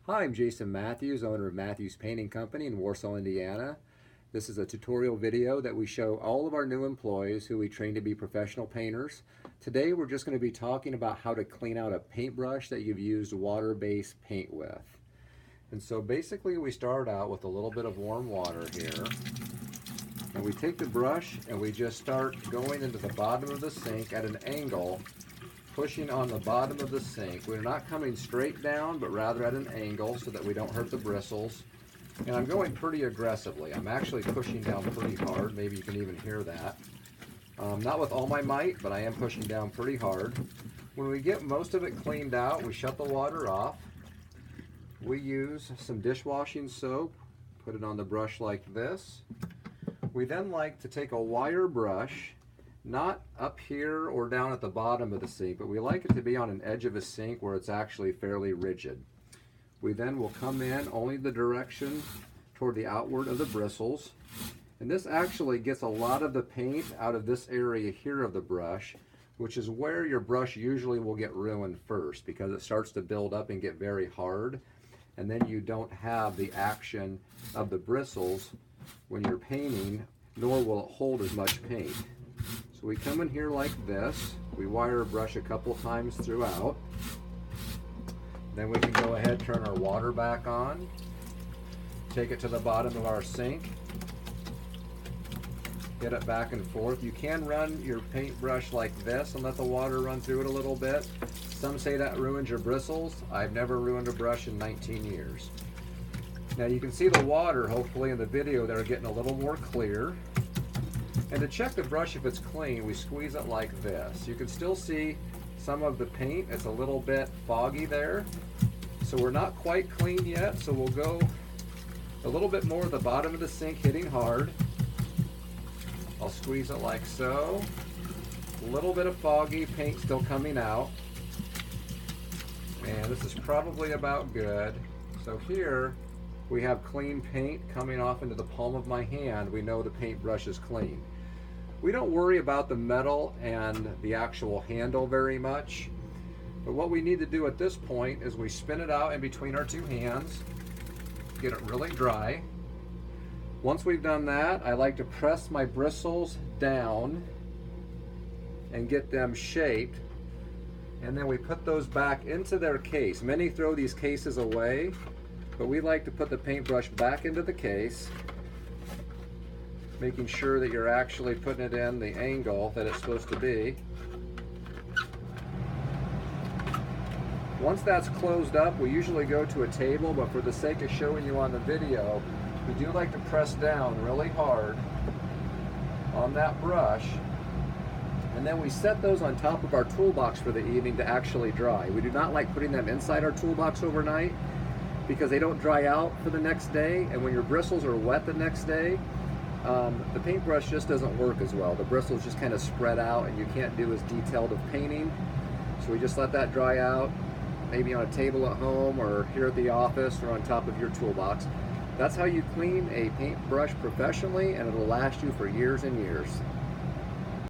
Hi, I'm Jason Matthews, owner of Matthews Painting Company in Warsaw, Indiana. This is a tutorial video that we show all of our new employees who we train to be professional painters. Today we're just going to be talking about how to clean out a paintbrush that you've used water-based paint with. And so basically we start out with a little bit of warm water here. And we take the brush and we just start going into the bottom of the sink at an angle, pushing on the bottom of the sink. We're not coming straight down, but rather at an angle so that we don't hurt the bristles. And I'm going pretty aggressively. I'm actually pushing down pretty hard. Maybe you can even hear that. Not with all my might, but I am pushing down pretty hard. When we get most of it cleaned out, we shut the water off. We use some dishwashing soap, put it on the brush like this. We then like to take a wire brush, not up here or down at the bottom of the sink, but we like it to be on an edge of a sink where it's actually fairly rigid. We then will come in only the direction toward the outward of the bristles. And this actually gets a lot of the paint out of this area here of the brush, which is where your brush usually will get ruined first because it starts to build up and get very hard. And then you don't have the action of the bristles when you're painting, nor will it hold as much paint. So we come in here like this, we wire brush a couple times throughout. Then we can go ahead, turn our water back on, take it to the bottom of our sink, get it back and forth. You can run your paintbrush like this and let the water run through it a little bit. Some say that ruins your bristles. I've never ruined a brush in 19 years. Now you can see the water, hopefully in the video, they're getting a little more clear. And to check the brush if it's clean, we squeeze it like this. You can still see some of the paint. It's a little bit foggy there. So we're not quite clean yet, so we'll go a little bit more at the bottom of the sink, hitting hard. I'll squeeze it like so. A little bit of foggy, paint still coming out. And this is probably about good. So here we have clean paint coming off into the palm of my hand. We know the paintbrush is clean. We don't worry about the metal and the actual handle very much, but what we need to do at this point is we spin it out in between our two hands, get it really dry. Once we've done that, I like to press my bristles down and get them shaped, and then we put those back into their case. Many throw these cases away, but we like to put the paintbrush back into the case, making sure that you're actually putting it in the angle that it's supposed to be. Once that's closed up, we usually go to a table, but for the sake of showing you on the video, we do like to press down really hard on that brush, and then we set those on top of our toolbox for the evening to actually dry. We do not like putting them inside our toolbox overnight because they don't dry out for the next day, and when your bristles are wet the next day, the paintbrush just doesn't work as well. The bristles just kind of spread out and you can't do as detailed of painting. So we just let that dry out, maybe on a table at home or here at the office or on top of your toolbox. That's how you clean a paintbrush professionally, and it'll last you for years and years.